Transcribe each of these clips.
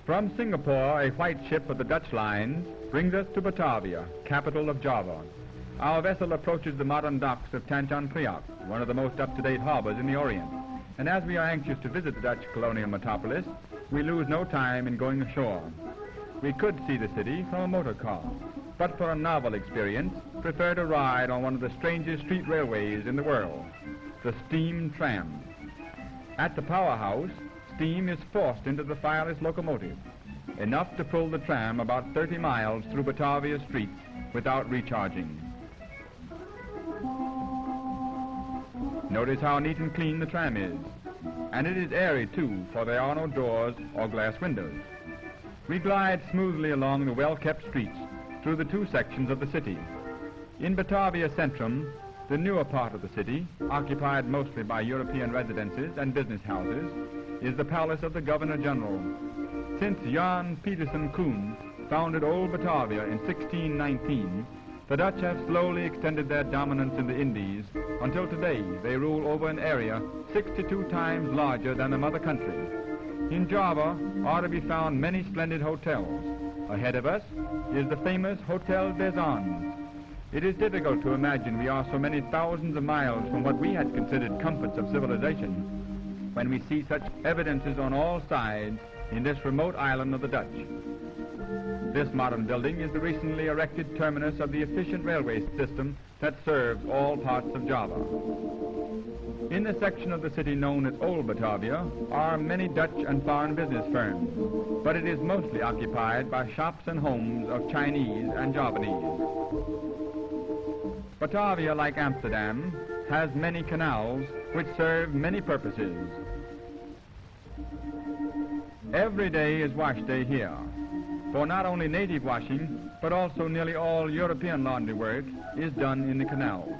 From Singapore, a white ship of the Dutch lines brings us to Batavia, capital of Java. Our vessel approaches the modern docks of Tanjung Priok, one of the most up-to-date harbors in the Orient. And as we are anxious to visit the Dutch colonial metropolis, we lose no time in going ashore. We could see the city from a motor car, but for a novel experience, prefer to ride on one of the strangest street railways in the world, the steam tram. At the powerhouse, steam is forced into the fireless locomotive, enough to pull the tram about 30 miles through Batavia streets without recharging. Notice how neat and clean the tram is, and it is airy too, for there are no doors or glass windows. We glide smoothly along the well-kept streets through the two sections of the city. In Batavia Centrum, the newer part of the city, occupied mostly by European residences and business houses, is the palace of the Governor-General. Since Jan Pietersen Koen founded Old Batavia in 1619, the Dutch have slowly extended their dominance in the Indies until today they rule over an area 62 times larger than the mother country. In Java are to be found many splendid hotels. Ahead of us is the famous Hotel des Andes. It is difficult to imagine we are so many thousands of miles from what we had considered comforts of civilization when we see such evidences on all sides in this remote island of the Dutch. This modern building is the recently erected terminus of the efficient railway system that serves all parts of Java. In the section of the city known as Old Batavia are many Dutch and foreign business firms, but it is mostly occupied by shops and homes of Chinese and Javanese. Batavia, like Amsterdam, has many canals which serve many purposes. Every day is wash day here, for not only native washing, but also nearly all European laundry work is done in the canals.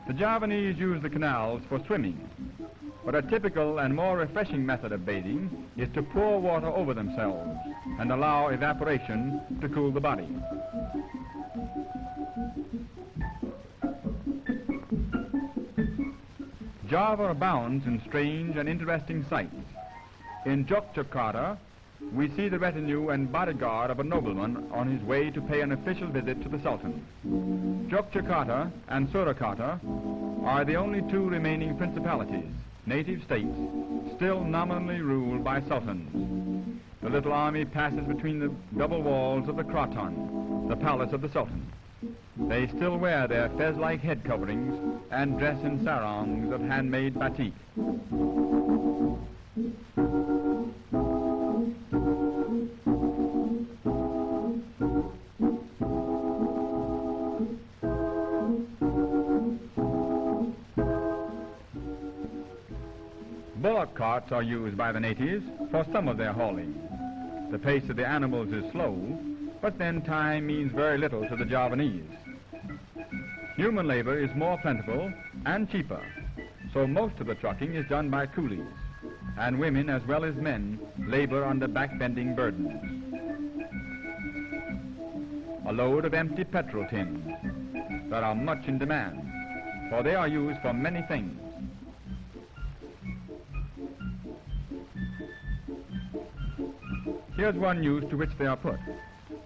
The Javanese use the canals for swimming, but a typical and more refreshing method of bathing is to pour water over themselves and allow evaporation to cool the body. Java abounds in strange and interesting sights. In Yogyakarta, we see the retinue and bodyguard of a nobleman on his way to pay an official visit to the Sultan. Yogyakarta and Surakarta are the only two remaining principalities, native states, still nominally ruled by sultans. The little army passes between the double walls of the Kraton, the palace of the Sultan. They still wear their fez-like head coverings and dress in sarongs of handmade batik. Bullock carts are used by the natives for some of their hauling. The pace of the animals is slow, but then time means very little to the Javanese. Human labor is more plentiful and cheaper, so most of the trucking is done by coolies, and women as well as men labor under back-bending burdens. A load of empty petrol tins that are much in demand, for they are used for many things. Here's one use to which they are put: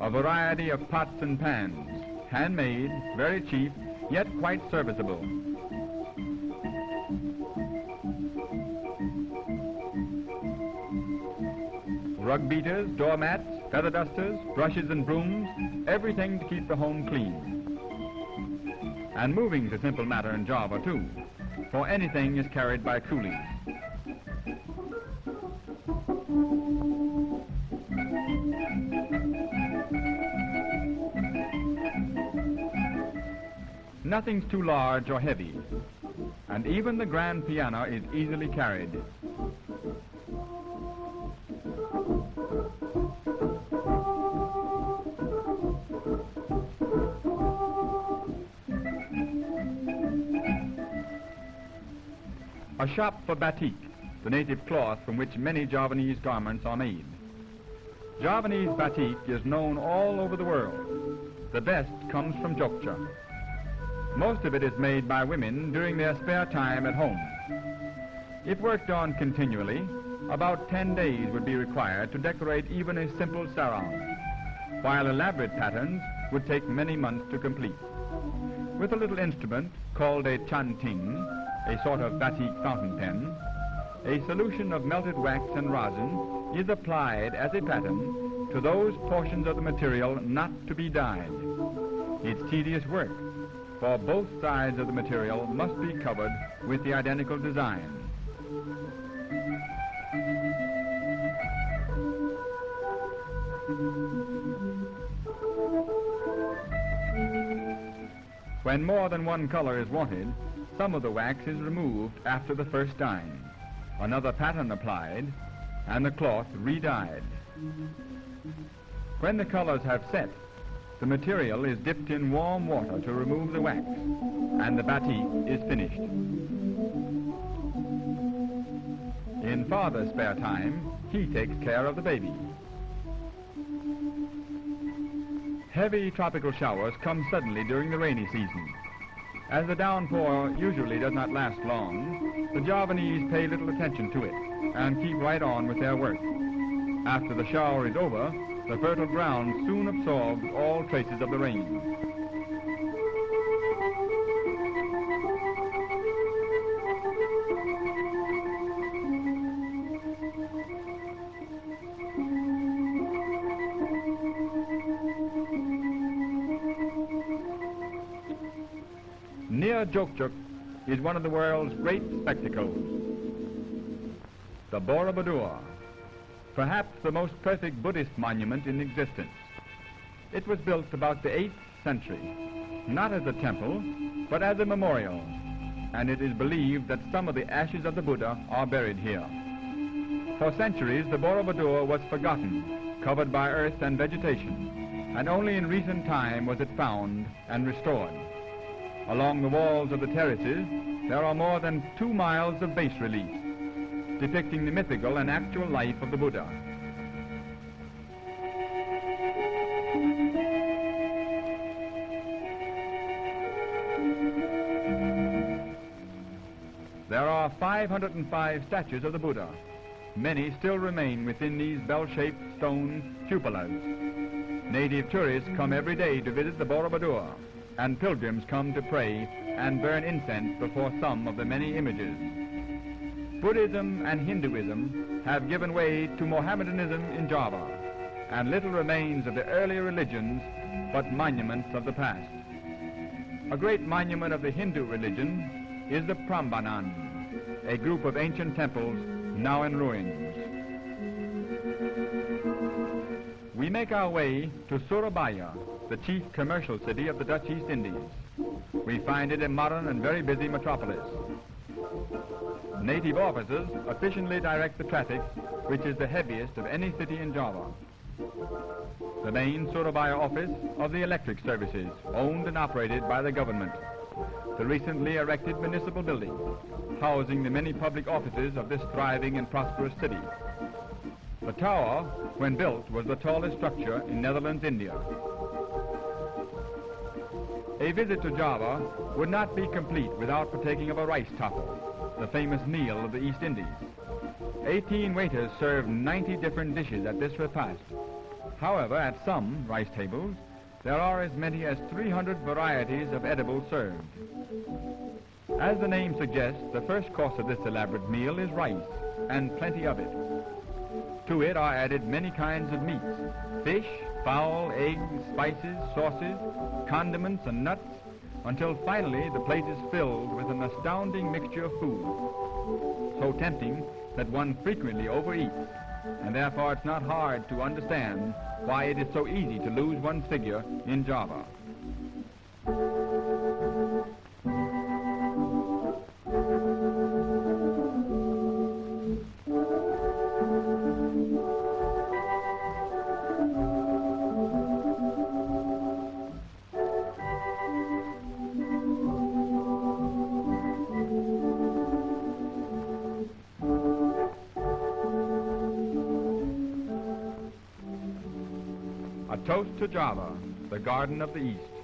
a variety of pots and pans, handmade, very cheap, yet quite serviceable. Rug beaters, doormats, feather dusters, brushes and brooms, everything to keep the home clean. And moving's a simple matter in Java too, for anything is carried by coolies. Nothing's too large or heavy, and even the grand piano is easily carried. A shop for batik, the native cloth from which many Javanese garments are made. Javanese batik is known all over the world. The best comes from Jogja. Most of it is made by women during their spare time at home. If worked on continually, about 10 days would be required to decorate even a simple sarong, while elaborate patterns would take many months to complete. With a little instrument called a chanting, a sort of batik fountain pen, a solution of melted wax and rosin is applied as a pattern to those portions of the material not to be dyed. It's tedious work, for both sides of the material must be covered with the identical design. When more than one color is wanted, some of the wax is removed after the first dyeing, another pattern applied, and the cloth re-dyed. When the colors have set, the material is dipped in warm water to remove the wax, and the batik is finished. In father's spare time, he takes care of the baby. Heavy tropical showers come suddenly during the rainy season. As the downpour usually does not last long, the Javanese pay little attention to it and keep right on with their work. After the shower is over, the fertile ground soon absorbs all traces of the rain. Near Jogja is one of the world's great spectacles, the Borobudur, perhaps the most perfect Buddhist monument in existence. It was built about the 8th century, not as a temple, but as a memorial, and it is believed that some of the ashes of the Buddha are buried here. For centuries, the Borobudur was forgotten, covered by earth and vegetation, and only in recent time was it found and restored. Along the walls of the terraces, there are more than 2 miles of bas-reliefs, depicting the mythical and actual life of the Buddha. There are 505 statues of the Buddha. Many still remain within these bell-shaped stone cupolas. Native tourists come every day to visit the Borobudur, and pilgrims come to pray and burn incense before some of the many images. Buddhism and Hinduism have given way to Mohammedanism in Java, and little remains of the earlier religions but monuments of the past. A great monument of the Hindu religion is the Prambanan, a group of ancient temples now in ruins. We make our way to Surabaya, the chief commercial city of the Dutch East Indies. We find it a modern and very busy metropolis. Native officers efficiently direct the traffic, which is the heaviest of any city in Java. The main Surabaya office of the electric services, owned and operated by the government. The recently erected municipal building, housing the many public offices of this thriving and prosperous city. The tower, when built, was the tallest structure in Netherlands, India. A visit to Java would not be complete without partaking of a rice topple, the famous meal of the East Indies. 18 waiters serve 90 different dishes at this repast. However, at some rice tables, there are as many as 300 varieties of edibles served. As the name suggests, the first course of this elaborate meal is rice, and plenty of it. To it are added many kinds of meats, fish, fowl, eggs, spices, sauces, condiments, and nuts, until finally the plate is filled with an astounding mixture of food, so tempting that one frequently overeats, and therefore it's not hard to understand why it is so easy to lose one's figure in Java. A toast to Java, the garden of the East.